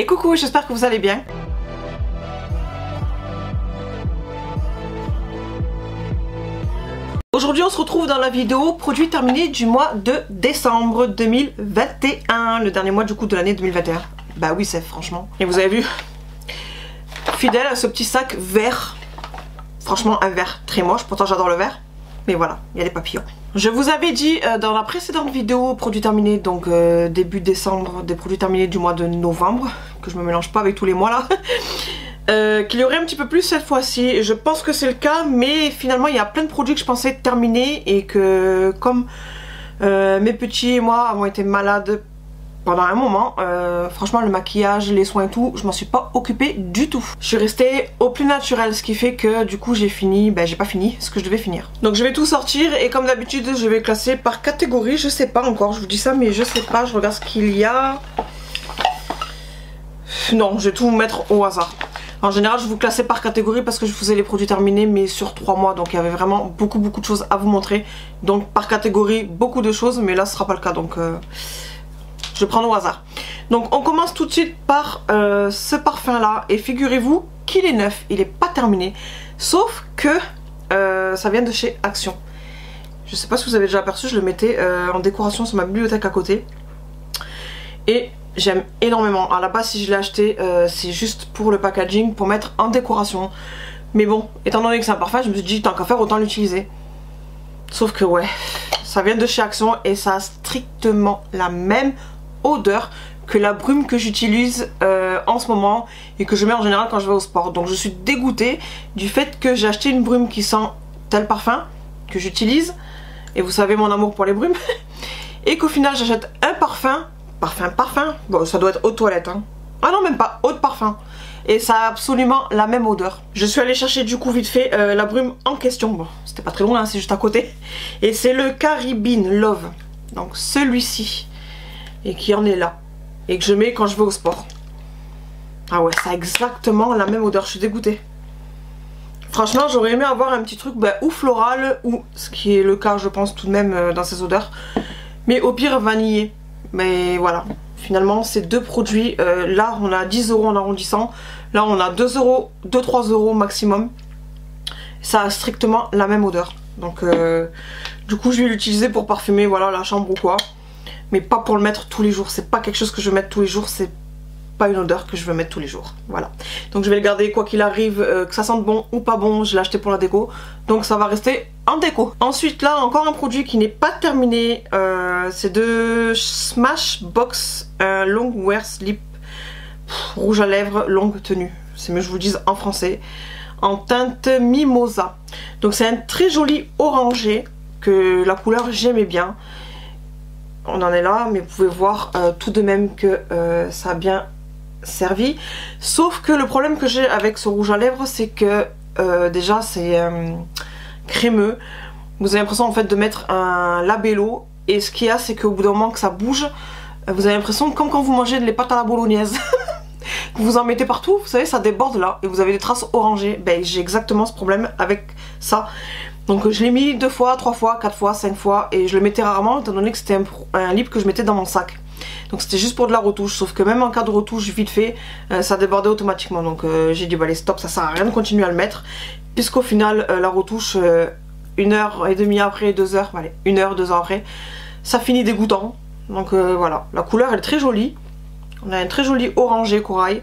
Et coucou, j'espère que vous allez bien. Aujourd'hui on se retrouve dans la vidéo produit terminé du mois de décembre 2021, le dernier mois du coup de l'année 2021. Bah oui, c'est franchement. Et vous avez vu, fidèle à ce petit sac vert. Franchement un vert très moche, pourtant j'adore le vert. Mais voilà, il y a des papillons. Je vous avais dit dans la précédente vidéo produit terminé, donc début décembre, des produits terminés du mois de novembre, que je me mélange pas avec tous les mois là, qu'il y aurait un petit peu plus cette fois-ci. Je pense que c'est le cas, mais finalement il y a plein de produits que je pensais terminer et que comme mes petits et moi avons été malades pendant un moment, franchement le maquillage, les soins et tout, je m'en suis pas occupée du tout. Je suis restée au plus naturel, ce qui fait que du coup j'ai fini, j'ai pas fini ce que je devais finir. Donc je vais tout sortir et comme d'habitude je vais classer par catégorie, je sais pas encore, je vous dis ça mais je sais pas, je regarde ce qu'il y a. Non, je vais tout mettre au hasard. En général je vous classais par catégorie parce que je faisais les produits terminés mais sur 3 mois, donc il y avait vraiment beaucoup de choses à vous montrer. Donc par catégorie beaucoup de choses, mais là ce sera pas le cas, donc je prends au hasard. Donc on commence tout de suite par ce parfum là, et figurez-vous qu'il est neuf, il est pas terminé, sauf que ça vient de chez Action. Je sais pas si vous avez déjà aperçu, je le mettais en décoration sur ma bibliothèque à côté et j'aime énormément. À la base si je l'ai acheté c'est juste pour le packaging, pour mettre en décoration, mais bon, étant donné que c'est un parfum, je me suis dit tant qu'à faire autant l'utiliser. Sauf que ouais, ça vient de chez Action et ça a strictement la même odeur que la brume que j'utilise en ce moment et que je mets en général quand je vais au sport. Donc je suis dégoûtée du fait que j'ai acheté une brume qui sent tel parfum que j'utilise, et vous savez mon amour pour les brumes, et qu'au final j'achète un parfum, bon ça doit être eau de toilette hein. Ah non, même pas, eau de parfum, et ça a absolument la même odeur. Je suis allée chercher du coup vite fait la brume en question, bon c'était pas très loin hein, c'est juste à côté, et c'est le Caribbean Love, donc celui-ci, et qui en est là, et que je mets quand je vais au sport. Ah ouais, ça a exactement la même odeur, je suis dégoûtée. Franchement j'aurais aimé avoir un petit truc ou floral, ou ce qui est le cas je pense tout de même dans ces odeurs, mais au pire vanillé. Mais voilà, finalement ces deux produits, là on a 10 € en arrondissant, là on a 2 euros, 2-3 € maximum. Ça a strictement la même odeur, donc du coup je vais l'utiliser pour parfumer voilà la chambre ou quoi, mais pas pour le mettre tous les jours. C'est pas quelque chose que je vais mettre tous les jours, c'est pas une odeur que je veux mettre tous les jours. Voilà, donc je vais le garder quoi qu'il arrive, que ça sente bon ou pas bon, je l'ai acheté pour la déco, donc ça va rester en déco. Ensuite là encore un produit qui n'est pas terminé, c'est de Smashbox Long Wear Slip rouge à lèvres longue tenue, c'est mieux que je vous le dise en français, en teinte mimosa. Donc c'est un très joli orangé, que la couleur j'aimais bien. On en est là, mais vous pouvez voir tout de même que ça a bien servi. Sauf que le problème que j'ai avec ce rouge à lèvres, c'est que déjà c'est crémeux. Vous avez l'impression en fait de mettre un labello, et ce qu'il y a c'est qu'au bout d'un moment que ça bouge, vous avez l'impression comme quand vous mangez des pâtes à la bolognaise. Vous en mettez partout, vous savez, ça déborde là et vous avez des traces orangées. J'ai exactement ce problème avec ça. Donc je l'ai mis 2 fois, 3 fois, 4 fois, 5 fois, et je le mettais rarement étant donné que c'était un lip que je mettais dans mon sac. Donc c'était juste pour de la retouche, sauf que même en cas de retouche vite fait, ça débordait automatiquement. Donc j'ai dit allez stop, ça sert à rien de continuer à le mettre, puisqu'au final la retouche 1h30 après, 2 heures, allez 1 heure, 2 heures après, ça finit dégoûtant. Donc voilà, la couleur elle est très jolie, on a un très joli orangé corail.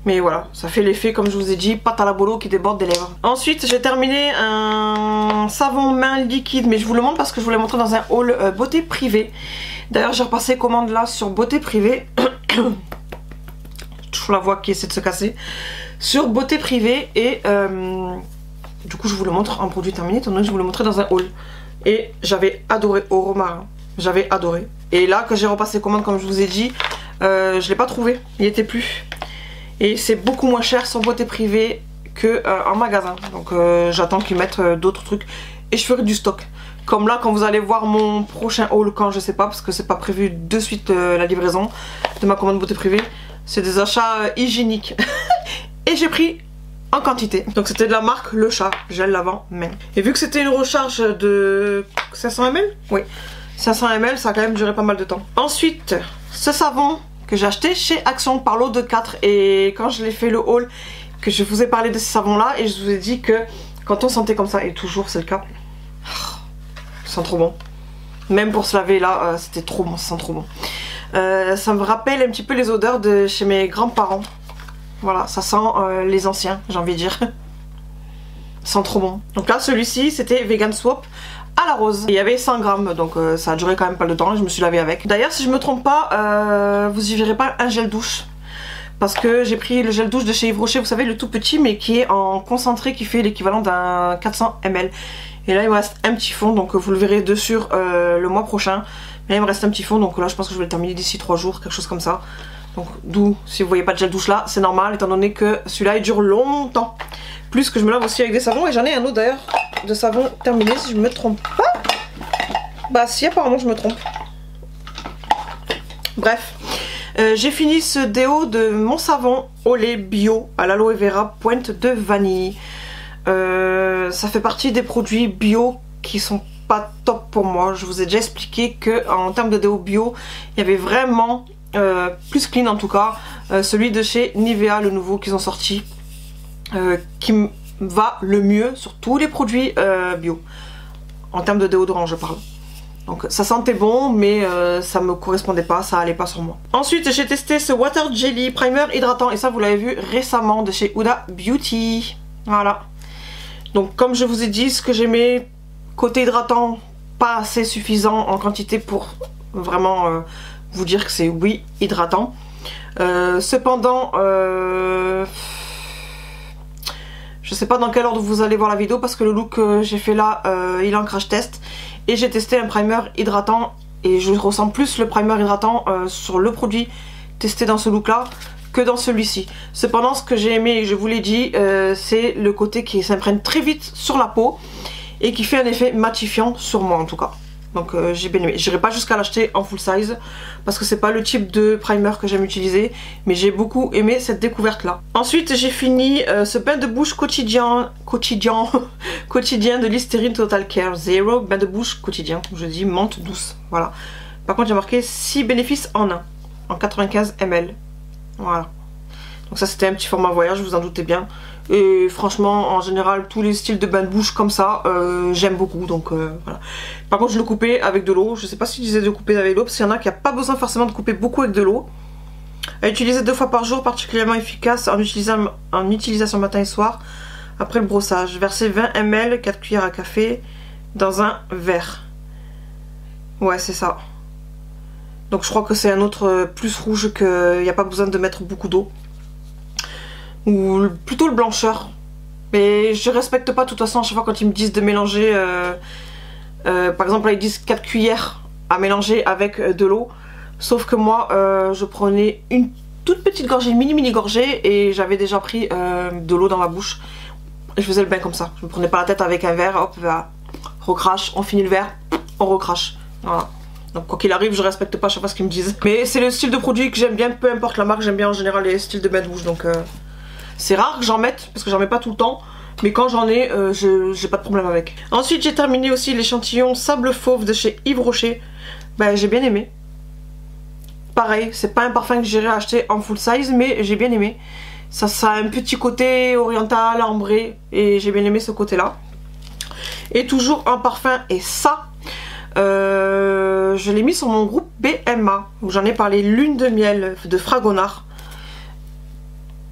Mais voilà, ça fait l'effet comme je vous ai dit, pâte à la bolo qui déborde des lèvres. Ensuite j'ai terminé un savon main liquide, mais je vous le montre parce que je vous l'ai montré dans un haul beauté privée. D'ailleurs j'ai repassé commande là sur beauté privée. Toujours la voix qui essaie de se casser. Sur beauté privée, et du coup je vous le montre en produit terminé étant donné que je vous le montrais dans un haul. Et j'avais adoré au romarin, j'avais adoré. Et là que j'ai repassé commande comme je vous ai dit, je l'ai pas trouvé, il n'y était plus. Et c'est beaucoup moins cher sur beauté privée que en magasin. Donc j'attends qu'ils mettent d'autres trucs et je ferai du stock. Comme là quand vous allez voir mon prochain haul, quand je sais pas, parce que c'est pas prévu de suite la livraison de ma commande beauté privée. C'est des achats hygiéniques. Et j'ai pris en quantité. Donc c'était de la marque Le Chat, gel lavant main. Et vu que c'était une recharge de 500 ml, oui, 500 ml, ça a quand même duré pas mal de temps. Ensuite, ce savon que j'ai acheté chez Action par lot de 4. Et quand je l'ai fait le haul, que je vous ai parlé de ces savons là, et je vous ai dit que quand on sentait comme ça, et toujours c'est le cas, ça sent trop bon. Même pour se laver là, c'était trop bon, ça sent trop bon. Ça me rappelle un petit peu les odeurs de chez mes grands-parents. Voilà, ça sent les anciens, j'ai envie de dire. Ça sent trop bon. Donc là, celui-ci, c'était Vegan Swap à la rose. Il y avait 100 grammes, donc ça a duré quand même pas de temps et je me suis lavée avec. D'ailleurs, si je me trompe pas, vous y verrez pas un gel douche. Parce que j'ai pris le gel douche de chez Yves Rocher, vous savez, le tout petit, mais qui est en concentré, qui fait l'équivalent d'un 400 ml. Et là, il me reste un petit fond, donc vous le verrez dessus le mois prochain. Mais là, il me reste un petit fond, donc là, je pense que je vais le terminer d'ici 3 jours, quelque chose comme ça. Donc d'où, si vous voyez pas de gel douche là, c'est normal, étant donné que celui-là, il dure longtemps. Plus que je me lave aussi avec des savons, et j'en ai un autre d'ailleurs de savon terminé, si je me trompe pas. Bah si, apparemment je me trompe. Bref, j'ai fini ce déo de mon savon au lait bio à l'aloe vera pointe de vanille. Ça fait partie des produits bio qui sont pas top pour moi. Je vous ai déjà expliqué que en termes de déo bio, il y avait vraiment plus clean en tout cas, celui de chez Nivea, le nouveau qu'ils ont sorti, qui va le mieux sur tous les produits bio. En termes de déodorant je parle. Donc ça sentait bon, mais ça me correspondait pas, ça allait pas sur moi. Ensuite j'ai testé ce Water Jelly Primer hydratant, et ça vous l'avez vu récemment, de chez Huda Beauty. Voilà. Donc comme je vous ai dit, ce que j'aimais côté hydratant, pas assez suffisant en quantité pour vraiment vous dire que c'est oui hydratant. Cependant, je sais pas dans quel ordre vous allez voir la vidéo, parce que le look que j'ai fait là, il est en crash test. Et j'ai testé un primer hydratant, et je ressens plus le primer hydratant sur le produit testé dans ce look là que dans celui-ci. Cependant, ce que j'ai aimé, et je vous l'ai dit, c'est le côté qui s'imprègne très vite sur la peau et qui fait un effet matifiant sur moi en tout cas. Donc j'ai bien aimé. J'irai pas jusqu'à l'acheter en full size parce que c'est pas le type de primer que j'aime utiliser, mais j'ai beaucoup aimé cette découverte là. Ensuite j'ai fini ce bain de bouche quotidien de Listerine Total Care Zero, bain de bouche quotidien, je dis menthe douce, voilà. Par contre j'ai marqué 6 bénéfices en 1, en 95 ml, voilà. Donc ça c'était un petit format voyage, vous en doutez bien. Et franchement en général tous les styles de bain de bouche comme ça j'aime beaucoup, donc voilà. Par contre je le coupais avec de l'eau, je sais pas si je disais de couper avec de l'eau, parce qu'il y en a qui n'ont pas besoin forcément de couper beaucoup avec de l'eau. À utiliser 2 fois par jour, particulièrement efficace en utilisation matin et soir après le brossage. Verser 20 ml, 4 cuillères à café dans un verre. Ouais c'est ça. Donc je crois que c'est un autre plus rouge, qu'il n'y a pas besoin de mettre beaucoup d'eau. Ou plutôt le blancheur. Mais je respecte pas de toute façon à chaque fois quand ils me disent de mélanger. Par exemple là ils disent 4 cuillères à mélanger avec de l'eau. Sauf que moi je prenais une toute petite gorgée, mini gorgée, et j'avais déjà pris de l'eau dans ma bouche. Et je faisais le bain comme ça. Je me prenais pas la tête avec un verre, hop, là, recrache, on finit le verre, on recrache. Voilà. Donc quoi qu'il arrive, je respecte pas à chaque fois ce qu'ils me disent. Mais c'est le style de produit que j'aime bien, peu importe la marque, j'aime bien en général les styles de bain de bouche. Donc c'est rare que j'en mette, parce que j'en mets pas tout le temps. Mais quand j'en ai, j'ai pas de problème avec. Ensuite j'ai terminé aussi l'échantillon Sable Fauve de chez Yves Rocher. Ben j'ai bien aimé. Pareil, c'est pas un parfum que j'irai acheter en full size, mais j'ai bien aimé. Ça a un petit côté oriental, ambré, et j'ai bien aimé ce côté là. Et toujours un parfum, et ça, je l'ai mis sur mon groupe BMA, où j'en ai parlé, Lune de miel de Fragonard.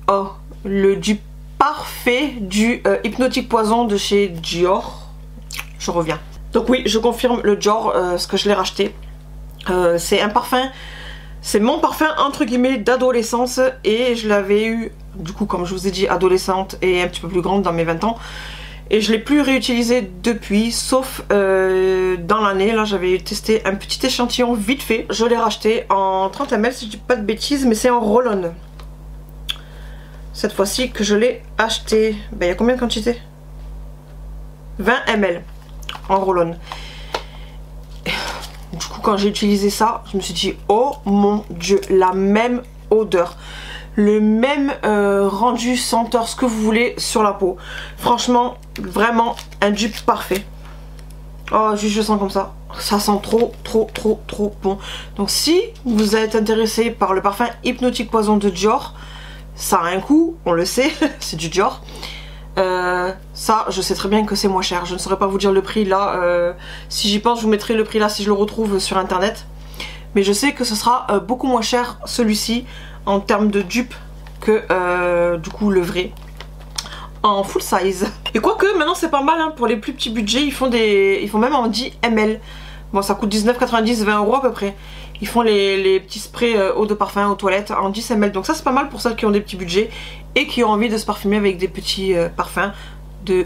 Oh, le dupe parfait du Hypnotique Poison de chez Dior. Je reviens. Donc oui, je confirme le Dior, ce que je l'ai racheté. C'est un parfum, c'est mon parfum entre guillemets d'adolescence, et je l'avais eu, du coup comme je vous ai dit, adolescente et un petit peu plus grande dans mes 20 ans. Et je l'ai plus réutilisé depuis, sauf dans l'année, là j'avais testé un petit échantillon vite fait. Je l'ai racheté en 30 ml si je dis pas de bêtises, mais c'est en roll-on. Cette fois-ci que je l'ai acheté. Ben, il y a combien de quantité? 20 ml en roll-on. Du coup quand j'ai utilisé ça, je me suis dit oh mon dieu, la même odeur, le même rendu, senteur, ce que vous voulez sur la peau. Franchement vraiment un dupe parfait. Oh, juste je sens comme ça. Ça sent trop, trop, trop, trop bon. Donc si vous êtes intéressé par le parfum Hypnotique Poison de Dior, ça a un coût, on le sait, c'est du Dior. Ça, je sais très bien que c'est moins cher. Je ne saurais pas vous dire le prix là. Si j'y pense, je vous mettrai le prix là si je le retrouve sur internet. Mais je sais que ce sera beaucoup moins cher celui-ci en termes de dupe que du coup le vrai en full size. Et quoique maintenant c'est pas mal hein, pour les plus petits budgets, ils font même en 10 ml. Bon, ça coûte 19,90, 20 € à peu près. Ils font les petits sprays eau de parfum aux toilettes en 10 ml. Donc ça c'est pas mal pour celles qui ont des petits budgets et qui ont envie de se parfumer avec des petits parfums de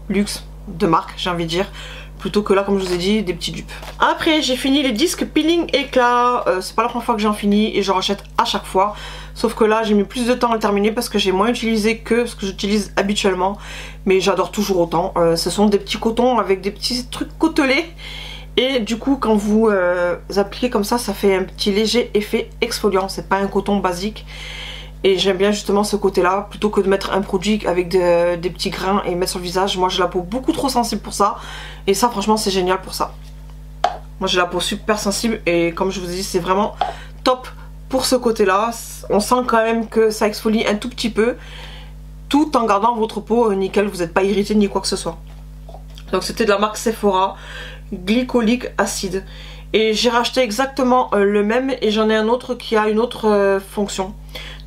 luxe, de marque j'ai envie de dire. Plutôt que là, comme je vous ai dit, des petits dupes. Après, j'ai fini les disques peeling éclat. C'est pas la première fois que j'en finis et je rachète à chaque fois. Sauf que là, j'ai mis plus de temps à le terminer parce que j'ai moins utilisé que ce que j'utilise habituellement. Mais j'adore toujours autant. Ce sont des petits cotons avec des petits trucs côtelés. Et du coup, quand vous appliquez comme ça fait un petit léger effet exfoliant. C'est pas un coton basique. Et j'aime bien justement ce côté là, plutôt que de mettre un produit avec des petits grains et mettre sur le visage. Moi j'ai la peau beaucoup trop sensible pour ça. Et ça franchement c'est génial pour ça. Moi j'ai la peau super sensible et comme je vous ai dit c'est vraiment top pour ce côté là. On sent quand même que ça exfolie un tout petit peu, tout en gardant votre peau nickel, vous n'êtes pas irrité ni quoi que ce soit. Donc c'était de la marque Sephora, glycolique acide. Et j'ai racheté exactement le même et j'en ai un autre qui a une autre fonction.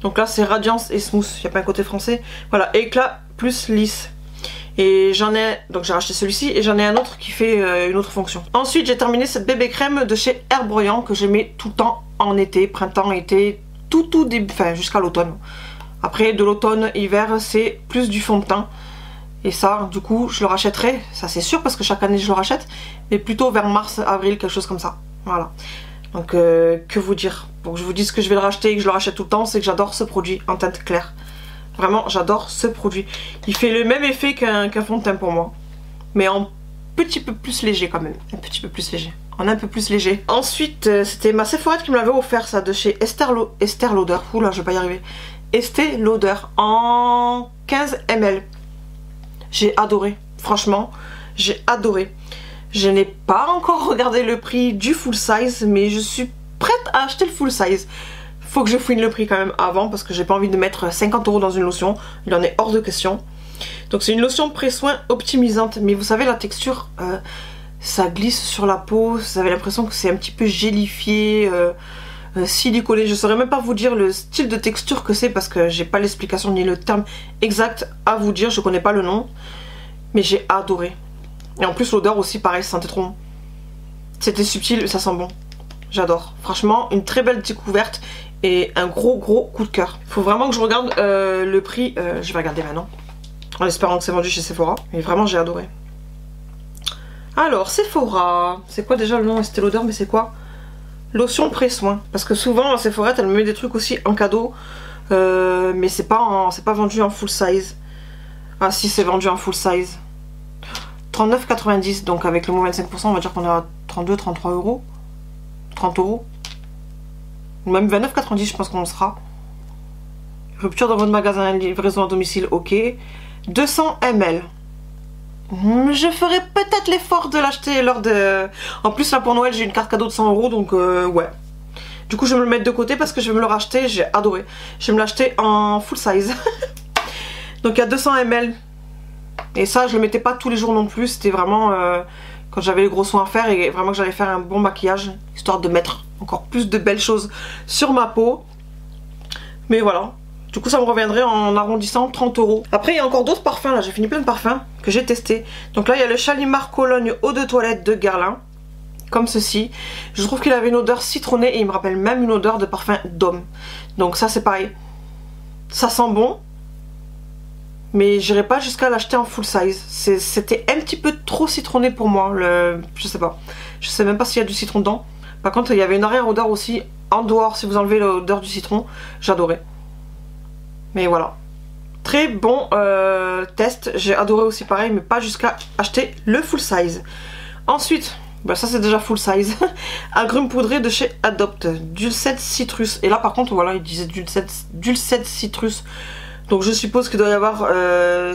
Donc là c'est Radiance et Smooth, il n'y a pas un côté français. Voilà, éclat plus lisse. Et donc j'ai racheté celui-ci et j'en ai un autre qui fait une autre fonction. Ensuite j'ai terminé cette bébé crème de chez Herbroyant que je mets tout le temps en été, printemps, été, tout début, enfin jusqu'à l'automne. Après de l'automne, hiver c'est plus du fond de teint. Et ça du coup je le rachèterai, ça c'est sûr parce que chaque année je le rachète. Mais plutôt vers mars, avril, quelque chose comme ça. Voilà. Donc que vous dire, pour que je vous dise que je vais le racheter et que je le rachète tout le temps, c'est que j'adore ce produit en teinte claire. Vraiment j'adore ce produit. Il fait le même effet qu'un fond de teint pour moi. Mais en petit peu plus léger quand même. Un petit peu plus léger. En un peu plus léger. Ensuite c'était ma Sephora qui me l'avait offert ça de chez Estée Lauder. Oula je vais pas y arriver. Estée Lauder en 15 ml. J'ai adoré. Franchement j'ai adoré. Je n'ai pas encore regardé le prix du full size, mais je suis prête à acheter le full size. Faut que je fouine le prix quand même avant parce que j'ai pas envie de mettre 50 € dans une lotion. Il en est hors de question. Donc c'est une lotion pré-soin optimisante. Mais vous savez la texture, ça glisse sur la peau. Vous avez l'impression que c'est un petit peu gélifié, siliconé. Je saurais même pas vous dire le style de texture que c'est parce que j'ai pas l'explication ni le terme exact à vous dire. Je connais pas le nom. Mais j'ai adoré. Et en plus l'odeur aussi pareil, ça sentait trop bon. C'était subtil, ça sent bon. J'adore. Franchement, une très belle découverte et un gros coup de cœur. Il faut vraiment que je regarde le prix. Je vais regarder maintenant. En espérant que c'est vendu chez Sephora. Mais vraiment j'ai adoré. Alors Sephora. C'est quoi déjà le nom? C'était l'odeur mais c'est quoi? Lotion pré-soin. Parce que souvent à Sephora elle me met des trucs aussi en cadeau. Mais c'est pas vendu en full size. Ah si c'est vendu en full size. 39,90 donc avec le moins 25% on va dire qu'on est à 32-33 €. 30 €. Même 29,90 je pense qu'on sera. Rupture dans votre magasin, livraison à domicile, ok. 200 ml. Je ferai peut-être l'effort de l'acheter lors de... En plus là pour Noël j'ai une carte cadeau de 100 € donc ouais. Du coup je vais me le mettre de côté parce que je vais me le racheter, j'ai adoré. Je vais me l'acheter en full size. Donc il y a 200 ml. Et ça je le mettais pas tous les jours non plus, c'était vraiment quand j'avais les gros soins à faire et vraiment que j'allais faire un bon maquillage, histoire de mettre encore plus de belles choses sur ma peau. Mais voilà, du coup ça me reviendrait en arrondissant 30 €. Après il y a encore d'autres parfums là, j'ai fini plein de parfums que j'ai testés. Donc là il y a le Shalimar Cologne eau de toilette de Guerlain, comme ceci. Je trouve qu'il avait une odeur citronnée et il me rappelle même une odeur de parfum d'homme. Donc ça c'est pareil, ça sent bon. Mais j'irai pas jusqu'à l'acheter en full size. C'était un petit peu trop citronné pour moi. Je sais pas. Je sais même pas s'il y a du citron dedans. Par contre il y avait une arrière-odeur aussi. En dehors si vous enlevez l'odeur du citron. J'adorais. Mais voilà. Très bon test. J'ai adoré aussi pareil. Mais pas jusqu'à acheter le full size. Ensuite. Bah ça c'est déjà full size. Agrumes poudré de chez Adopt. Dulcet citrus. Et là par contre voilà il disait dulcet citrus. Donc je suppose qu'il doit y avoir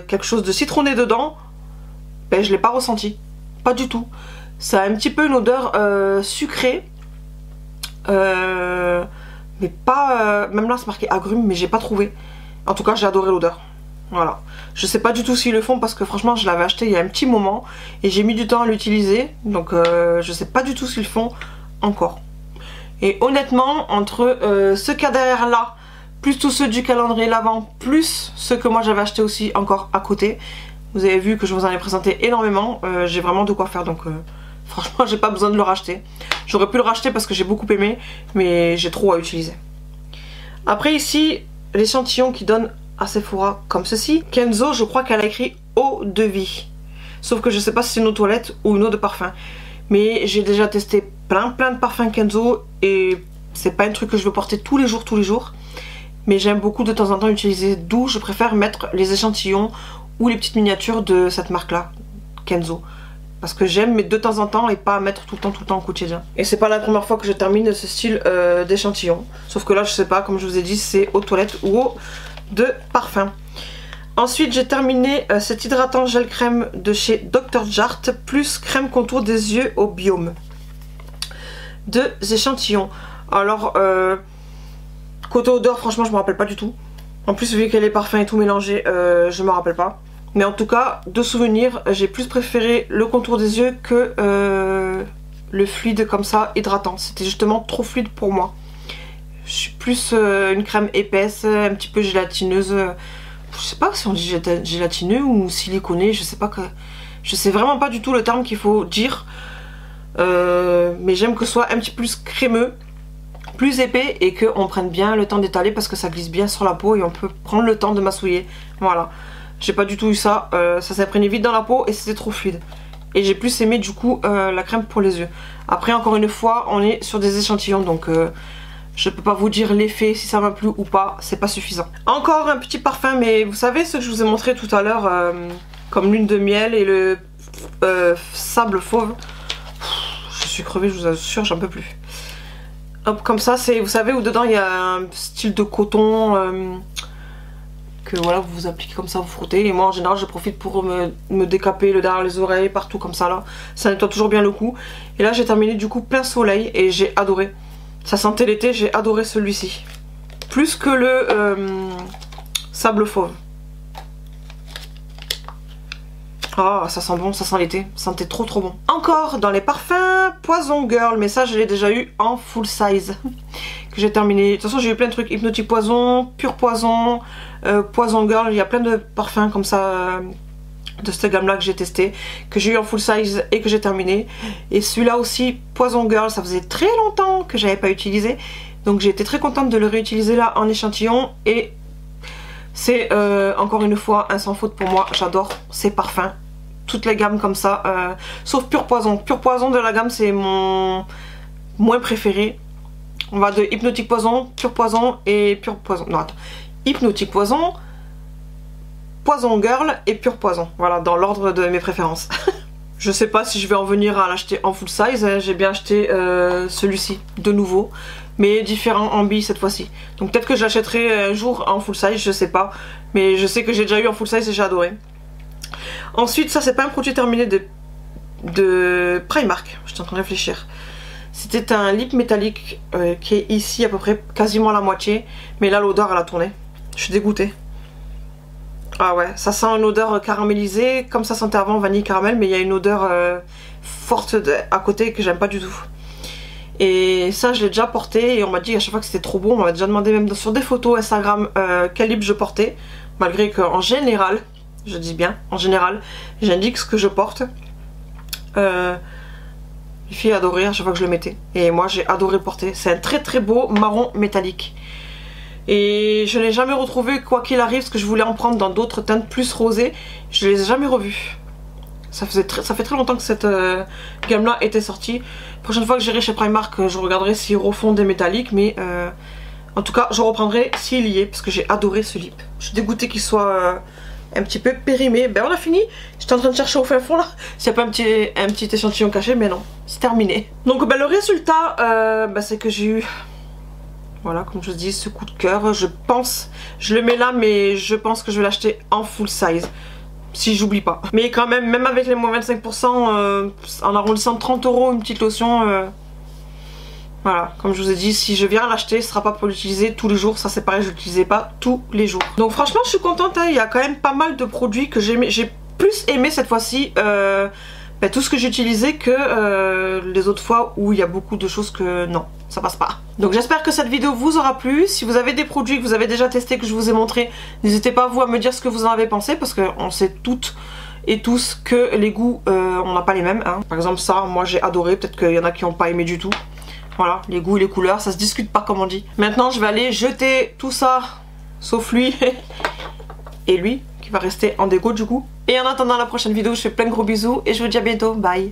quelque chose de citronné dedans. Ben je l'ai pas ressenti. Pas du tout. Ça a un petit peu une odeur sucrée. Mais pas... même là c'est marqué agrumes, mais j'ai pas trouvé. En tout cas j'ai adoré l'odeur. Voilà. Je sais pas du tout s'ils le font parce que franchement je l'avais acheté il y a un petit moment. Et j'ai mis du temps à l'utiliser. Donc je sais pas du tout s'ils le font encore. Et honnêtement, entre ce qu'il y a derrière là, plus tous ceux du calendrier l'avant, plus ceux que moi j'avais acheté aussi encore à côté. Vous avez vu que je vous en ai présenté énormément. J'ai vraiment de quoi faire, donc franchement j'ai pas besoin de le racheter. J'aurais pu le racheter parce que j'ai beaucoup aimé, mais j'ai trop à utiliser. Après ici, l'échantillon qui donne à Sephora comme ceci. Kenzo, je crois qu'elle a écrit eau de vie. Sauf que je sais pas si c'est une eau de toilette ou une eau de parfum. Mais j'ai déjà testé plein de parfums Kenzo et c'est pas un truc que je veux porter tous les jours. Mais j'aime beaucoup de temps en temps utiliser, d'où je préfère mettre les échantillons ou les petites miniatures de cette marque là, Kenzo. Parce que j'aime mettre de temps en temps et pas mettre tout le temps au quotidien. Et c'est pas la première fois que je termine ce style d'échantillon. Sauf que là je sais pas, comme je vous ai dit, c'est eau de toilette ou eau de parfum. Ensuite j'ai terminé cet hydratant gel crème de chez Dr. Jart plus crème contour des yeux au biome. Deux échantillons. Alors côté odeur franchement je me rappelle pas du tout. En plus vu qu'elle est parfum et tout mélangé je me rappelle pas. Mais en tout cas de souvenir j'ai plus préféré le contour des yeux que le fluide comme ça hydratant. C'était justement trop fluide pour moi. Je suis plus une crème épaisse, un petit peu gélatineuse. Je sais pas si on dit gélatineux ou siliconé, je sais pas que... Je sais vraiment pas du tout le terme qu'il faut dire. Mais j'aime que ce soit un petit peu plus crémeux, plus épais et qu'on prenne bien le temps d'étaler parce que ça glisse bien sur la peau et on peut prendre le temps de massouiller. Voilà. J'ai pas du tout eu ça. Ça s'imprégnait vite dans la peau et c'était trop fluide. Et j'ai plus aimé du coup la crème pour les yeux. Après encore une fois on est sur des échantillons donc... je peux pas vous dire l'effet, si ça m'a plu ou pas, c'est pas suffisant. Encore un petit parfum, mais vous savez ce que je vous ai montré tout à l'heure, comme lune de miel et le sable fauve. Je suis crevée, je vous assure, j'en peux plus. Hop, comme ça, c'est, vous savez, où dedans il y a un style de coton que voilà, vous vous appliquez comme ça, vous frottez. Et moi en général, je profite pour me décaper le derrière les oreilles, partout comme ça là. Ça nettoie toujours bien le cou. Et là, j'ai terminé du coup plein soleil et j'ai adoré. Ça sentait l'été, j'ai adoré celui-ci. Plus que le sable fauve. Ah, ça sent bon, ça sent l'été. Ça sentait trop bon. Encore dans les parfums Poison Girl, mais ça je l'ai déjà eu en full size. Que j'ai terminé. De toute façon j'ai eu plein de trucs. Hypnotique Poison, Pur Poison, Poison Girl. Il y a plein de parfums comme ça de cette gamme là que j'ai testé, que j'ai eu en full size et que j'ai terminé. Et celui-là aussi, Poison Girl, ça faisait très longtemps que j'avais pas utilisé, donc j'ai été très contente de le réutiliser là en échantillon. Et c'est encore une fois un sans faute pour moi. J'adore ces parfums, toutes les gammes comme ça, sauf Pur Poison. Pur Poison de la gamme c'est mon moins préféré. On va de Hypnotique Poison, Pur Poison et Pur Poison. Non attends, Hypnotique Poison, Poison Girl et Pur Poison. Voilà, dans l'ordre de mes préférences. Je sais pas si je vais en venir à l'acheter en full size. J'ai bien acheté celui-ci de nouveau, mais différent en bille cette fois-ci. Donc peut-être que je l'achèterai un jour en full size, je sais pas. Mais je sais que j'ai déjà eu en full size et j'ai adoré. Ensuite, ça c'est pas un produit terminé de Primark. J'étais en train de réfléchir. C'était un lip métallique qui est ici à peu près quasiment la moitié. Mais là l'odeur elle a tourné. Je suis dégoûtée. Ah ouais, ça sent une odeur caramélisée, comme ça sentait avant vanille caramel, mais il y a une odeur forte à côté que j'aime pas du tout. Et ça je l'ai déjà porté et on m'a dit à chaque fois que c'était trop beau, on m'a déjà demandé même sur des photos Instagram quel lip je portais, malgré qu'en général, je dis bien, en général, j'indique ce que je porte. Les filles adoraient à chaque fois que je le mettais, et moi j'ai adoré le porter. C'est un très beau marron métallique. Et je ne l'ai jamais retrouvé quoi qu'il arrive, parce que je voulais en prendre dans d'autres teintes plus rosées. Je ne les ai jamais revus. Ça fait très longtemps que cette gamme là était sortie. Prochaine fois que j'irai chez Primark, je regarderai s'ils refont des métalliques. Mais en tout cas je reprendrai s'il y est, parce que j'ai adoré ce lip. Je suis dégoûtée qu'il soit un petit peu périmé. Ben on a fini. J'étais en train de chercher au fin fond là s'il n'y a pas un petit échantillon caché, mais non, c'est terminé. Donc ben, le résultat c'est que j'ai eu... Voilà, comme je vous dis, ce coup de cœur, je pense, je le mets là, mais je pense que je vais l'acheter en full size. si j'oublie pas. Mais quand même avec les moins 25%, en arrondissant 30 € une petite lotion, voilà, comme je vous ai dit, si je viens l'acheter, ce sera pas pour l'utiliser tous les jours. Ça c'est pareil, je l'utilisais pas tous les jours. Donc franchement je suis contente, hein. Il y a quand même pas mal de produits que j'ai plus aimé cette fois-ci. Tout ce que j'ai utilisé que les autres fois où il y a beaucoup de choses que non, ça passe pas. Donc j'espère que cette vidéo vous aura plu. Si vous avez des produits que vous avez déjà testés, que je vous ai montré, n'hésitez pas vous à me dire ce que vous en avez pensé, parce qu'on sait toutes et tous que les goûts on n'a pas les mêmes, hein. Par exemple ça, moi j'ai adoré, peut-être qu'il y en a qui n'ont pas aimé du tout. Voilà, les goûts et les couleurs, ça se discute pas comme on dit. Maintenant je vais aller jeter tout ça, sauf lui et lui qui va rester en déco du coup. Et en attendant la prochaine vidéo, je fais plein de gros bisous et je vous dis à bientôt, bye.